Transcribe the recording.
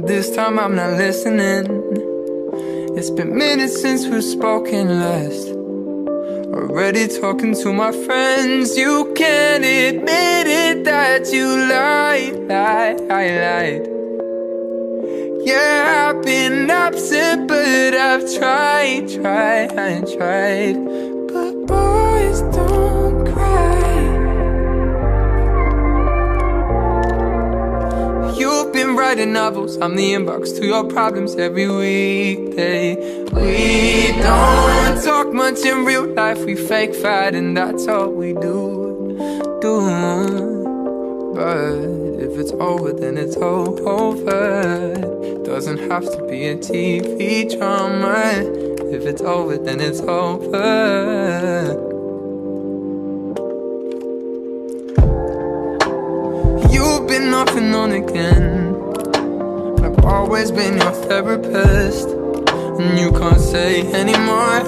This time I'm not listening. It's been minutes since we've spoken last. Already talking to my friends. You can't admit it that you lied. Yeah, I've been absent, but I've tried. But boys don't cry. You've been writing novels, I'm the inbox to your problems every weekday. We don't talk much in real life, we fake fight and that's all we do. But if it's over, then it's over. Doesn't have to be a TV drama. If it's over, then it's over. You've been off and on again. I've always been your therapist, and you can't say anymore.